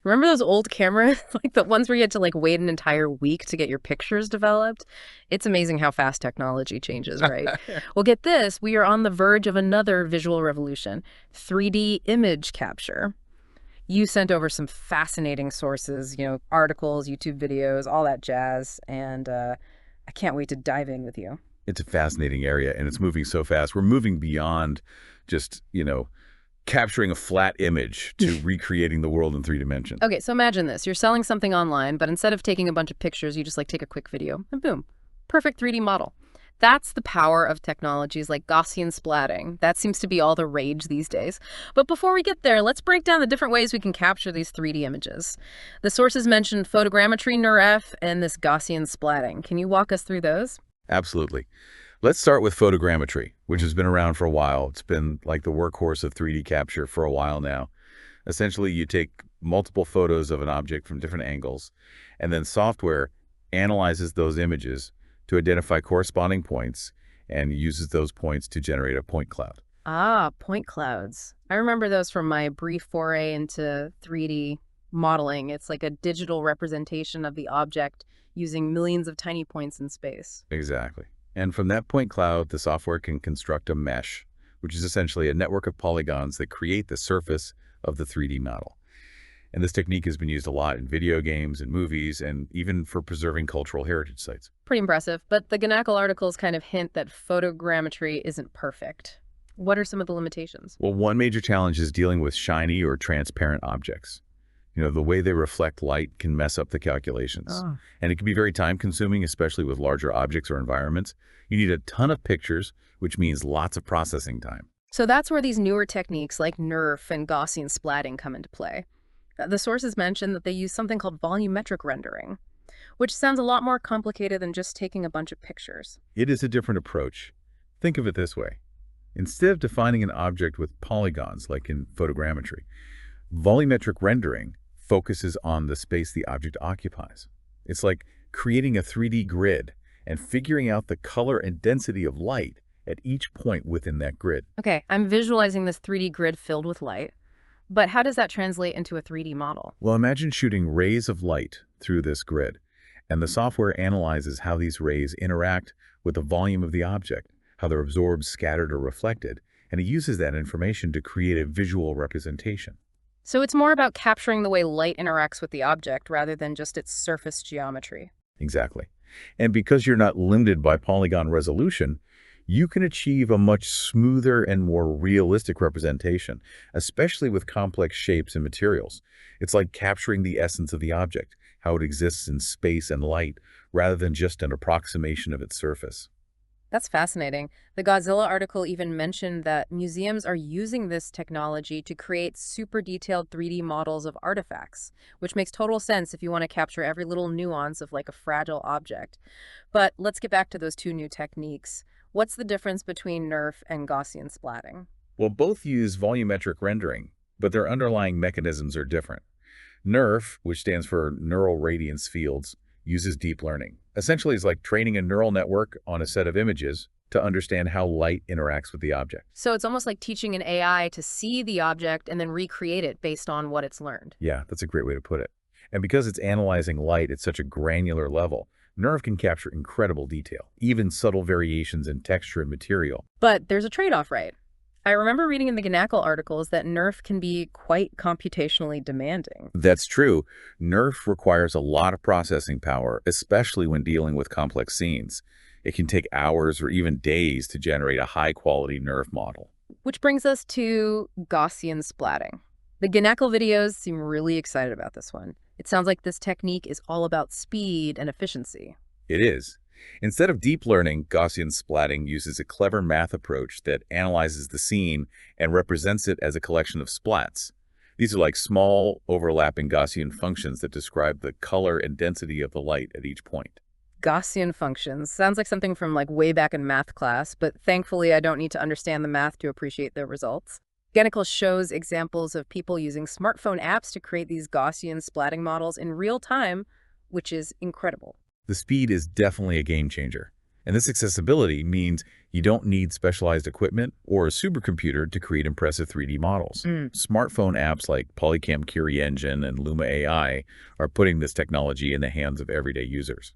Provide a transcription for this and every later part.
Remember those old cameras? Like the ones where you had to like wait an entire week to get your pictures developed? It's amazing how fast technology changes, right? Well, get this, we are on the verge of another visual revolution, 3D image capture. You sent over some fascinating sources, articles, YouTube videos, all that jazz, and I can't wait to dive in with you. It's a fascinating area, and it's moving so fast. We're moving beyond just, capturing a flat image to recreating the world in 3 dimensions. Okay, so imagine this. You're selling something online, but instead of taking a bunch of pictures, you just like take a quick video and boom, perfect 3D model. That's the power of technologies like Gaussian splatting. That seems to be all the rage these days. But before we get there, let's break down the different ways we can capture these 3D images. The sources mentioned photogrammetry, NURF, and this Gaussian splatting. Can you walk us through those? Absolutely. Let's start with photogrammetry, which has been around for a while. It's been like the workhorse of 3D capture for a while now. Essentially, you take multiple photos of an object from different angles, and then software analyzes those images to identify corresponding points and uses those points to generate a point cloud. Ah, point clouds. I remember those from my brief foray into 3D modeling. It's like a digital representation of the object using millions of tiny points in space. Exactly. And from that point cloud, the software can construct a mesh, which is essentially a network of polygons that create the surface of the 3D model. And this technique has been used a lot in video games and movies, and even for preserving cultural heritage sites. Pretty impressive, but the Ganakel articles kind of hint that photogrammetry isn't perfect. What are some of the limitations? Well, one major challenge is dealing with shiny or transparent objects. The way they reflect light can mess up the calculations. Oh. And it can be very time-consuming, especially with larger objects or environments. You need a ton of pictures, which means lots of processing time. So that's where these newer techniques like NURF and Gaussian splatting come into play. The sources mention that they use something called volumetric rendering, which sounds a lot more complicated than just taking a bunch of pictures. It is a different approach. Think of it this way. Instead of defining an object with polygons, like in photogrammetry, volumetric rendering focuses on the space the object occupies. It's like creating a 3D grid and figuring out the color and density of light at each point within that grid. Okay, I'm visualizing this 3D grid filled with light, but how does that translate into a 3D model? Well, imagine shooting rays of light through this grid, and the software analyzes how these rays interact with the volume of the object, how they're absorbed, scattered, or reflected, and it uses that information to create a visual representation. So it's more about capturing the way light interacts with the object rather than just its surface geometry. Exactly. And because you're not limited by polygon resolution, you can achieve a much smoother and more realistic representation, especially with complex shapes and materials. It's like capturing the essence of the object, how it exists in space and light, rather than just an approximation of its surface. That's fascinating. The Godzilla article even mentioned that museums are using this technology to create super detailed 3D models of artifacts, which makes total sense if you want to capture every little nuance of like a fragile object. But let's get back to those two new techniques. What's the difference between NURF and Gaussian splatting? Well, both use volumetric rendering, but their underlying mechanisms are different. NURF, which stands for Neural Radiance Fields, uses deep learning. Essentially, it's like training a neural network on a set of images to understand how light interacts with the object. So it's almost like teaching an AI to see the object and then recreate it based on what it's learned. Yeah, that's a great way to put it. And because it's analyzing light at such a granular level, NURF can capture incredible detail, even subtle variations in texture and material. But there's a trade-off, right? I remember reading in the Ganakel articles that NURF can be quite computationally demanding. That's true. NURF requires a lot of processing power, especially when dealing with complex scenes. It can take hours or even days to generate a high-quality NURF model. Which brings us to Gaussian splatting. The Ganakel videos seem really excited about this one. It sounds like this technique is all about speed and efficiency. It is. Instead of deep learning, Gaussian splatting uses a clever math approach that analyzes the scene and represents it as a collection of splats. These are like small, overlapping Gaussian functions that describe the color and density of the light at each point. Gaussian functions. Sounds like something from like way back in math class, but thankfully I don't need to understand the math to appreciate the results. Ganakel shows examples of people using smartphone apps to create these Gaussian splatting models in real time, which is incredible. The speed is definitely a game changer. And this accessibility means you don't need specialized equipment or a supercomputer to create impressive 3D models. Mm. Smartphone apps like Polycam Curieux Engine and Luma AI are putting this technology in the hands of everyday users.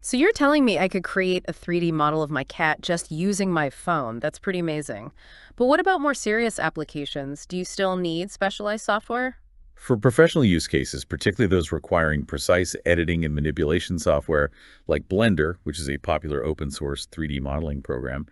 So you're telling me I could create a 3D model of my cat just using my phone. That's pretty amazing. But what about more serious applications? Do you still need specialized software? For professional use cases, particularly those requiring precise editing and manipulation software like Blender, which is a popular open source 3D modeling program,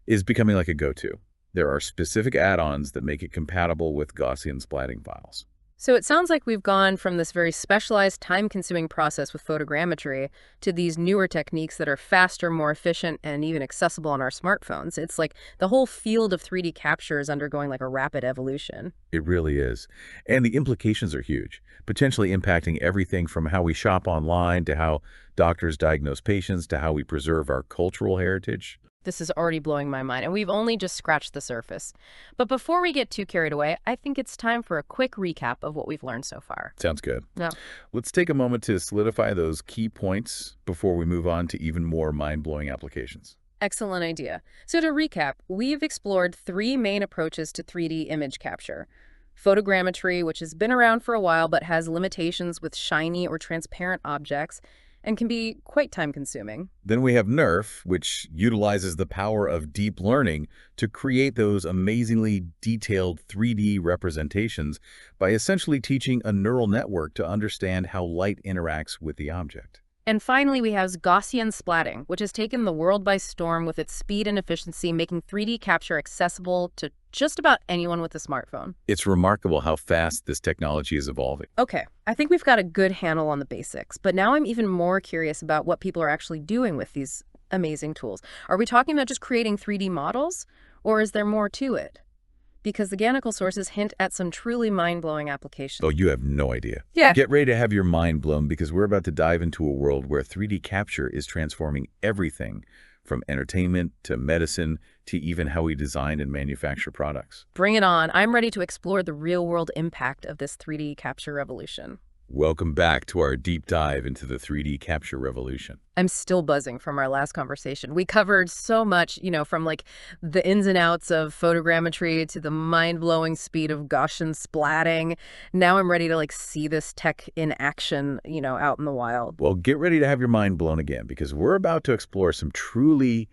is becoming like a go-to. There are specific add-ons that make it compatible with Gaussian splatting files. So it sounds like we've gone from this very specialized, time-consuming process with photogrammetry to these newer techniques that are faster, more efficient, and even accessible on our smartphones. It's like the whole field of 3D capture is undergoing like a rapid evolution. It really is. And the implications are huge, potentially impacting everything from how we shop online to how doctors diagnose patients to how we preserve our cultural heritage. This is already blowing my mind, and we've only just scratched the surface. But before we get too carried away, I think it's time for a quick recap of what we've learned so far. Sounds good. Yeah. Let's take a moment to solidify those key points before we move on to even more mind-blowing applications. Excellent idea. So to recap, we've explored three main approaches to 3D image capture. Photogrammetry, which has been around for a while but has limitations with shiny or transparent objects and can be quite time-consuming. Then we have NERF, which utilizes the power of deep learning to create those amazingly detailed 3D representations by essentially teaching a neural network to understand how light interacts with the object. And finally, we have Gaussian Splatting, which has taken the world by storm with its speed and efficiency, making 3D capture accessible to just about anyone with a smartphone. It's remarkable how fast this technology is evolving. Okay, I think we've got a good handle on the basics, but now I'm even more curious about what people are actually doing with these amazing tools. Are we talking about just creating 3D models, or is there more to it? Because the Ganakel sources hint at some truly mind-blowing applications. Oh, you have no idea. Yeah. Get ready to have your mind blown because we're about to dive into a world where 3D capture is transforming everything from entertainment to medicine to even how we design and manufacture products. Bring it on. I'm ready to explore the real-world impact of this 3D capture revolution. Welcome back to our deep dive into the 3D capture revolution. I'm still buzzing from our last conversation. We covered so much, from like the ins and outs of photogrammetry to the mind-blowing speed of Gaussian splatting. Now I'm ready to like see this tech in action, out in the wild. Well, get ready to have your mind blown again because we're about to explore some truly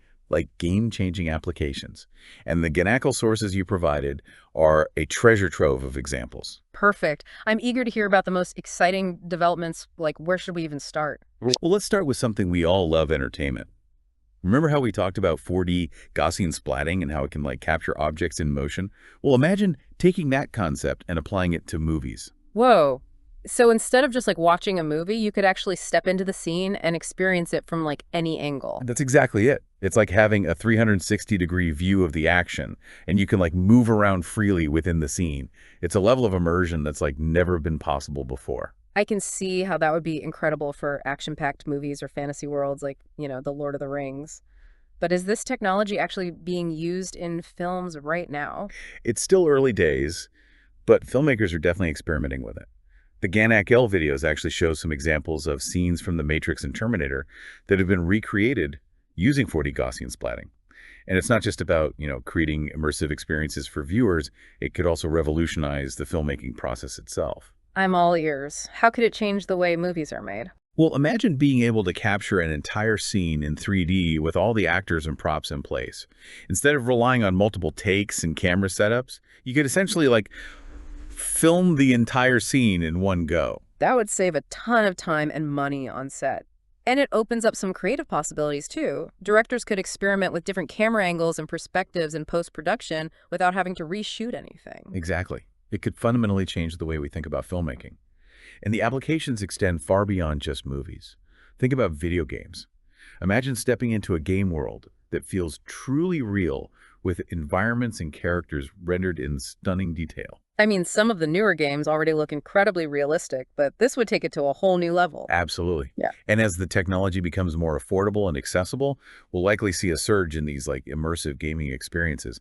game-changing applications. And the Ganakel sources you provided are a treasure trove of examples. Perfect. I'm eager to hear about the most exciting developments. Like, where should we even start? Well, let's start with something we all love, entertainment. Remember how we talked about 4D Gaussian splatting and how it can capture objects in motion? Well, imagine taking that concept and applying it to movies. Whoa. So instead of just watching a movie, you could actually step into the scene and experience it from any angle. That's exactly it. It's like having a 360-degree view of the action, and you can move around freely within the scene. It's a level of immersion that's never been possible before. I can see how that would be incredible for action-packed movies or fantasy worlds like, The Lord of the Rings. But is this technology actually being used in films right now? It's still early days, but filmmakers are definitely experimenting with it. The Ganakel videos actually show some examples of scenes from The Matrix and Terminator that have been recreated using 4D Gaussian splatting. And it's not just about, creating immersive experiences for viewers. It could also revolutionize the filmmaking process itself. I'm all ears. How could it change the way movies are made? Well, imagine being able to capture an entire scene in 3D with all the actors and props in place. Instead of relying on multiple takes and camera setups, you could essentially film the entire scene in one go. That would save a ton of time and money on set. And it opens up some creative possibilities, too. Directors could experiment with different camera angles and perspectives in post-production without having to reshoot anything. Exactly. It could fundamentally change the way we think about filmmaking. And the applications extend far beyond just movies. Think about video games. Imagine stepping into a game world that feels truly real with environments and characters rendered in stunning detail. I mean, some of the newer games already look incredibly realistic, but this would take it to a whole new level. Absolutely. Yeah. And as the technology becomes more affordable and accessible, we'll likely see a surge in these immersive gaming experiences.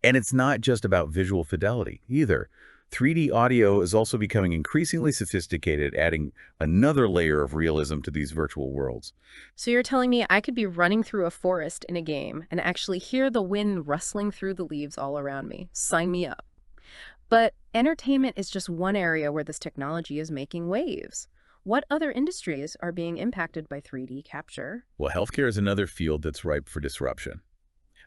And it's not just about visual fidelity either. 3D audio is also becoming increasingly sophisticated, adding another layer of realism to these virtual worlds. So you're telling me I could be running through a forest in a game and actually hear the wind rustling through the leaves all around me. Sign me up. But entertainment is just one area where this technology is making waves. What other industries are being impacted by 3D capture? Well, healthcare is another field that's ripe for disruption.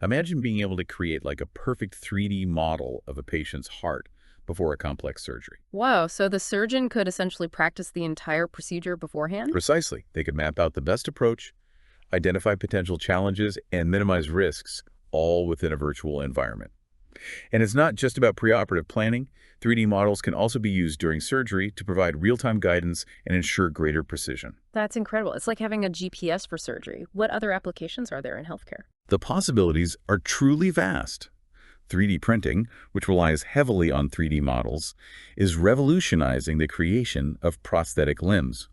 Imagine being able to create like a perfect 3D model of a patient's heart before a complex surgery. Whoa, so the surgeon could essentially practice the entire procedure beforehand? Precisely. They could map out the best approach, identify potential challenges, and minimize risks, all within a virtual environment. And it's not just about preoperative planning. 3D models can also be used during surgery to provide real-time guidance and ensure greater precision. That's incredible. It's like having a GPS for surgery. What other applications are there in healthcare? The possibilities are truly vast. 3D printing, which relies heavily on 3D models, is revolutionizing the creation of prosthetic limbs.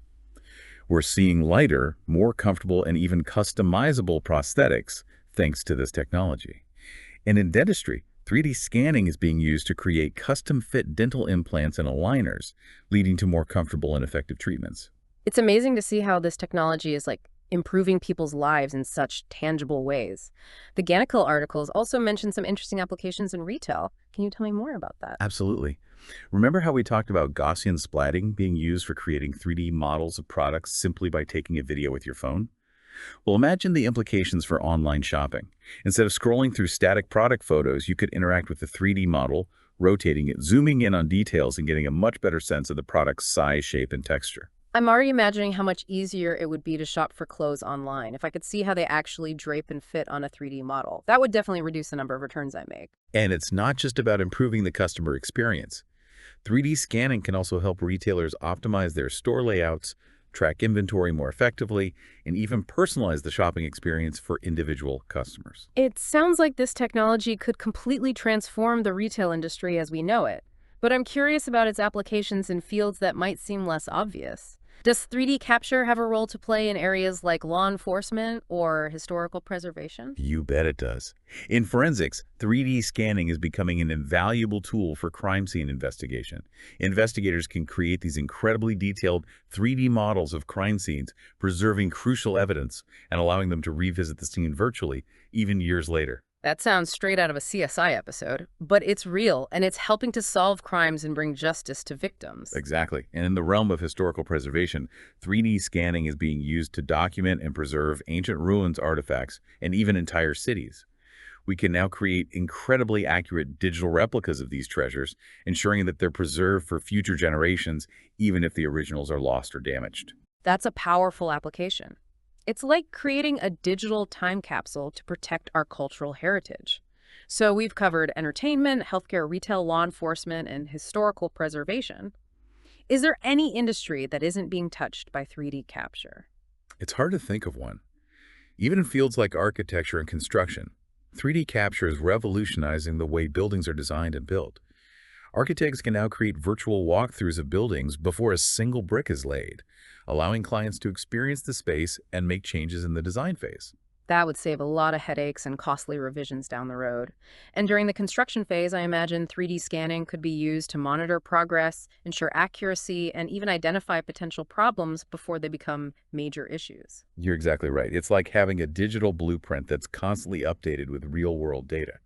We're seeing lighter, more comfortable, and even customizable prosthetics thanks to this technology. And in dentistry, 3D scanning is being used to create custom-fit dental implants and aligners, leading to more comfortable and effective treatments. It's amazing to see how this technology is like improving people's lives in such tangible ways. The Ganakel articles also mention some interesting applications in retail. Can you tell me more about that? Absolutely. Remember how we talked about Gaussian splatting being used for creating 3D models of products simply by taking a video with your phone? Well, imagine the implications for online shopping. Instead of scrolling through static product photos, you could interact with the 3D model, rotating it, zooming in on details, and getting a much better sense of the product's size, shape, and texture. I'm already imagining how much easier it would be to shop for clothes online if I could see how they actually drape and fit on a 3D model. That would definitely reduce the number of returns I make. And it's not just about improving the customer experience. 3D scanning can also help retailers optimize their store layouts, track inventory more effectively, and even personalize the shopping experience for individual customers. It sounds like this technology could completely transform the retail industry as we know it, but I'm curious about its applications in fields that might seem less obvious. Does 3D capture have a role to play in areas like law enforcement or historical preservation? You bet it does. In forensics, 3D scanning is becoming an invaluable tool for crime scene investigation. Investigators can create these incredibly detailed 3D models of crime scenes, preserving crucial evidence and allowing them to revisit the scene virtually, even years later. That sounds straight out of a CSI episode, but it's real, and it's helping to solve crimes and bring justice to victims. Exactly. And in the realm of historical preservation, 3D scanning is being used to document and preserve ancient ruins, artifacts, and even entire cities. We can now create incredibly accurate digital replicas of these treasures, ensuring that they're preserved for future generations, even if the originals are lost or damaged. That's a powerful application. It's like creating a digital time capsule to protect our cultural heritage. So we've covered entertainment, healthcare, retail, law enforcement, and historical preservation. Is there any industry that isn't being touched by 3D capture? It's hard to think of one. Even in fields like architecture and construction, 3D capture is revolutionizing the way buildings are designed and built. Architects can now create virtual walkthroughs of buildings before a single brick is laid, allowing clients to experience the space and make changes in the design phase. That would save a lot of headaches and costly revisions down the road. And during the construction phase, I imagine 3D scanning could be used to monitor progress, ensure accuracy, and even identify potential problems before they become major issues. You're exactly right. It's like having a digital blueprint that's constantly updated with real-world data.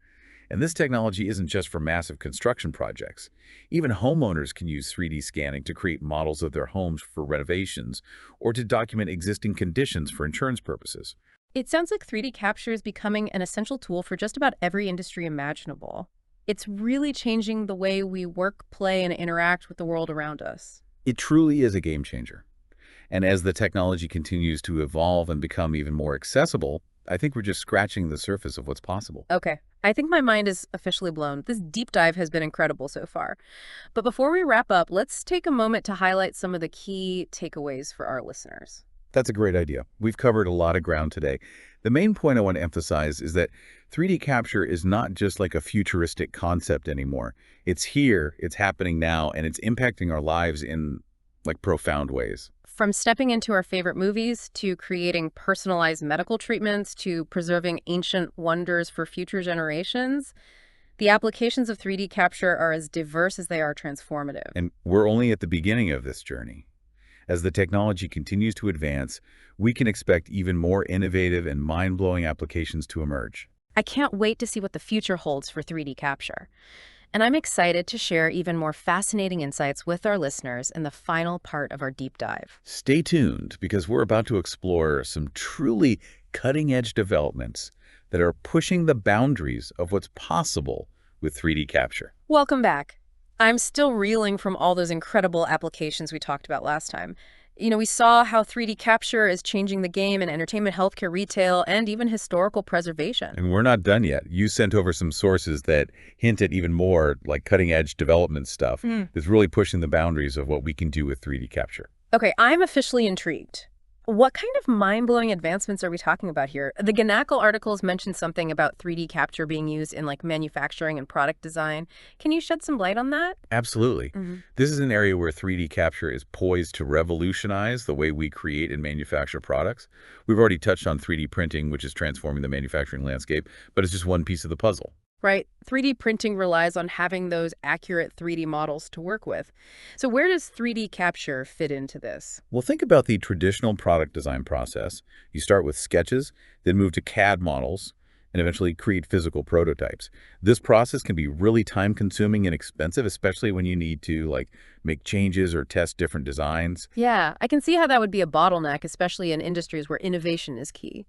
And this technology isn't just for massive construction projects. Even homeowners can use 3D scanning to create models of their homes for renovations or to document existing conditions for insurance purposes. It sounds like 3D capture is becoming an essential tool for just about every industry imaginable. It's really changing the way we work, play, and interact with the world around us. It truly is a game changer. And as the technology continues to evolve and become even more accessible, I think we're just scratching the surface of what's possible. Okay, I think my mind is officially blown. This deep dive has been incredible so far. But before we wrap up, let's take a moment to highlight some of the key takeaways for our listeners. That's a great idea. We've covered a lot of ground today. The main point I want to emphasize is that 3D capture is not just like a futuristic concept anymore. It's here, it's happening now, and it's impacting our lives in like profound ways. From stepping into our favorite movies, to creating personalized medical treatments, to preserving ancient wonders for future generations, The applications of 3D capture are as diverse as they are transformative. And we're only at the beginning of this journey. As the technology continues to advance, we can expect even more innovative and mind-blowing applications to emerge. I can't wait to see what the future holds for 3D capture. And I'm excited to share even more fascinating insights with our listeners in the final part of our deep dive. Stay tuned, because we're about to explore some truly cutting-edge developments that are pushing the boundaries of what's possible with 3D capture. Welcome back. I'm still reeling from all those incredible applications we talked about last time. We saw how 3D capture is changing the game in entertainment, healthcare, retail, and even historical preservation. And we're not done yet. You sent over some sources that hint at even more like cutting-edge development stuff that's really pushing the boundaries of what we can do with 3D capture. Okay, I'm officially intrigued. What kind of mind-blowing advancements are we talking about here? The Ganakel articles mentioned something about 3D capture being used in manufacturing and product design. Can you shed some light on that? Absolutely. This is an area where 3D capture is poised to revolutionize the way we create and manufacture products. We've already touched on 3D printing, which is transforming the manufacturing landscape, but it's just one piece of the puzzle. Right. 3D printing relies on having those accurate 3D models to work with. So where does 3D capture fit into this? Well, think about the traditional product design process. You start with sketches, then move to CAD models, and eventually create physical prototypes. This process can be really time-consuming and expensive, especially when you need to make changes or test different designs. Yeah, I can see how that would be a bottleneck, especially in industries where innovation is key.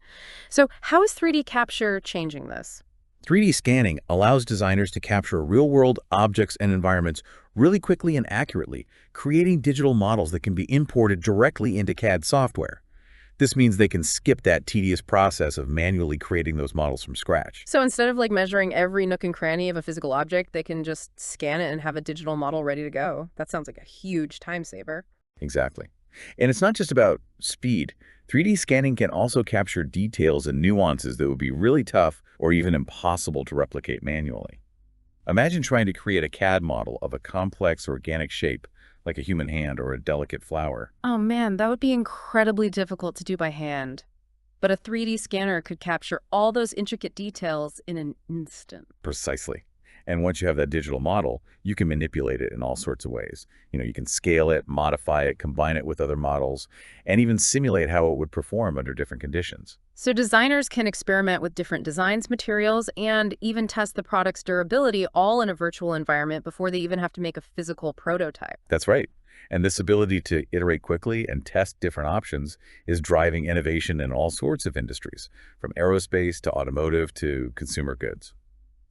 So how is 3D capture changing this? 3D scanning allows designers to capture real-world objects and environments really quickly and accurately, creating digital models that can be imported directly into CAD software. This means they can skip that tedious process of manually creating those models from scratch. So instead of measuring every nook and cranny of a physical object, they can just scan it and have a digital model ready to go. That sounds like a huge time saver. Exactly. And it's not just about speed. 3D scanning can also capture details and nuances that would be really tough or even impossible to replicate manually. Imagine trying to create a CAD model of a complex organic shape, like a human hand or a delicate flower. Oh man, that would be incredibly difficult to do by hand. But a 3D scanner could capture all those intricate details in an instant. Precisely. And once you have that digital model, you can manipulate it in all sorts of ways. You can scale it, modify it, combine it with other models, and even simulate how it would perform under different conditions. So designers can experiment with different designs, materials, and even test the product's durability all in a virtual environment before they even have to make a physical prototype. That's right. And this ability to iterate quickly and test different options is driving innovation in all sorts of industries, from aerospace to automotive to consumer goods.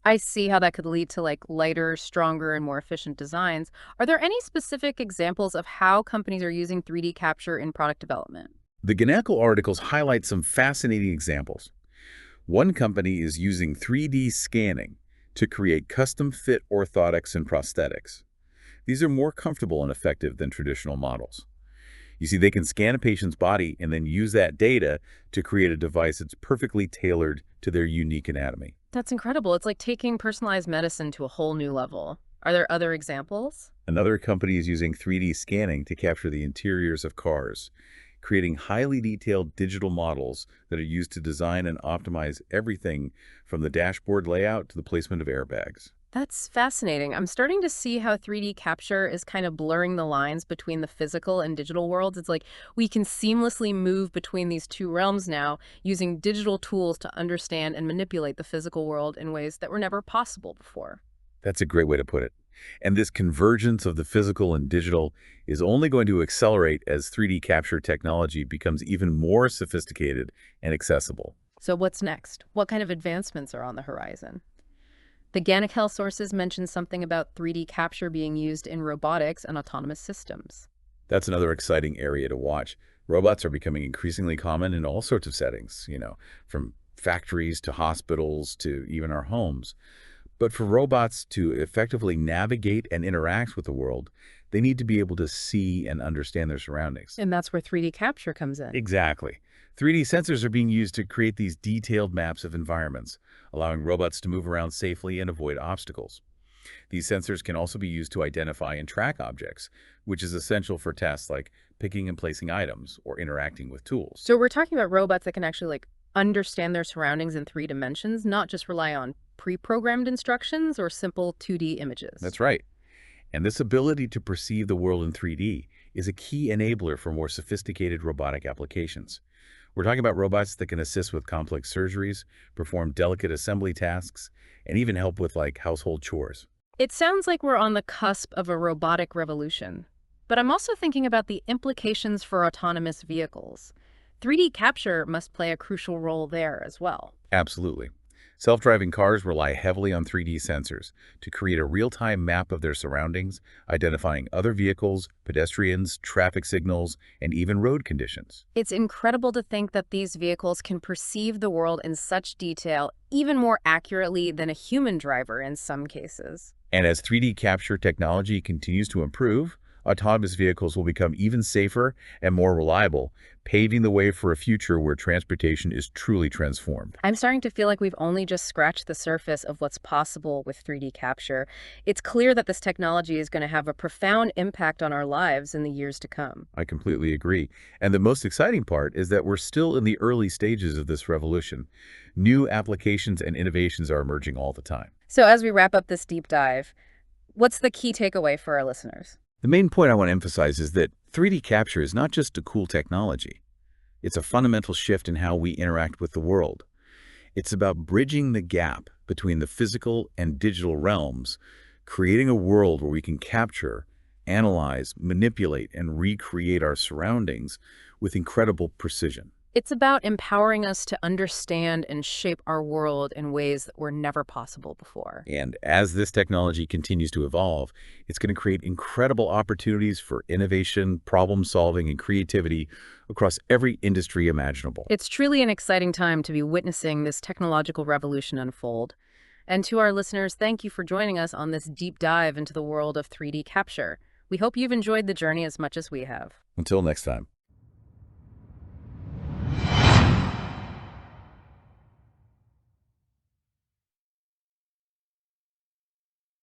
I see how that could lead to lighter, stronger, and more efficient designs. Are there any specific examples of how companies are using 3D capture in product development? The Ganakel articles highlight some fascinating examples. One company is using 3D scanning to create custom-fit orthotics and prosthetics. These are more comfortable and effective than traditional models. You see, they can scan a patient's body and then use that data to create a device that's perfectly tailored to their unique anatomy. That's incredible. It's like taking personalized medicine to a whole new level. Are there other examples? Another company is using 3D scanning to capture the interiors of cars, creating highly detailed digital models that are used to design and optimize everything from the dashboard layout to the placement of airbags. That's fascinating. I'm starting to see how 3D capture is kind of blurring the lines between the physical and digital worlds. It's like we can seamlessly move between these two realms now, using digital tools to understand and manipulate the physical world in ways that were never possible before. That's a great way to put it. And this convergence of the physical and digital is only going to accelerate as 3D capture technology becomes even more sophisticated and accessible. So what's next? What kind of advancements are on the horizon? The Ganakel sources mention something about 3D capture being used in robotics and autonomous systems. That's another exciting area to watch. Robots are becoming increasingly common in all sorts of settings, from factories to hospitals to even our homes. But for robots to effectively navigate and interact with the world, they need to be able to see and understand their surroundings. And that's where 3D capture comes in. Exactly. 3D sensors are being used to create these detailed maps of environments, allowing robots to move around safely and avoid obstacles. These sensors can also be used to identify and track objects, which is essential for tasks like picking and placing items or interacting with tools. So we're talking about robots that can actually understand their surroundings in 3 dimensions, not just rely on pre-programmed instructions or simple 2D images. That's right. And this ability to perceive the world in 3D is a key enabler for more sophisticated robotic applications. We're talking about robots that can assist with complex surgeries, perform delicate assembly tasks, and even help with household chores. It sounds like we're on the cusp of a robotic revolution. But I'm also thinking about the implications for autonomous vehicles. 3D capture must play a crucial role there as well. Absolutely. Self-driving cars rely heavily on 3D sensors to create a real-time map of their surroundings, identifying other vehicles, pedestrians, traffic signals, and even road conditions. It's incredible to think that these vehicles can perceive the world in such detail, even more accurately than a human driver in some cases. And as 3D capture technology continues to improve, autonomous vehicles will become even safer and more reliable, paving the way for a future where transportation is truly transformed. I'm starting to feel like we've only just scratched the surface of what's possible with 3D capture. It's clear that this technology is going to have a profound impact on our lives in the years to come. I completely agree. And the most exciting part is that we're still in the early stages of this revolution. New applications and innovations are emerging all the time. So as we wrap up this deep dive, what's the key takeaway for our listeners? The main point I want to emphasize is that 3D capture is not just a cool technology. It's a fundamental shift in how we interact with the world. It's about bridging the gap between the physical and digital realms, creating a world where we can capture, analyze, manipulate, and recreate our surroundings with incredible precision. It's about empowering us to understand and shape our world in ways that were never possible before. And as this technology continues to evolve, it's going to create incredible opportunities for innovation, problem solving, and creativity across every industry imaginable. It's truly an exciting time to be witnessing this technological revolution unfold. And to our listeners, thank you for joining us on this deep dive into the world of 3D capture. We hope you've enjoyed the journey as much as we have. Until next time.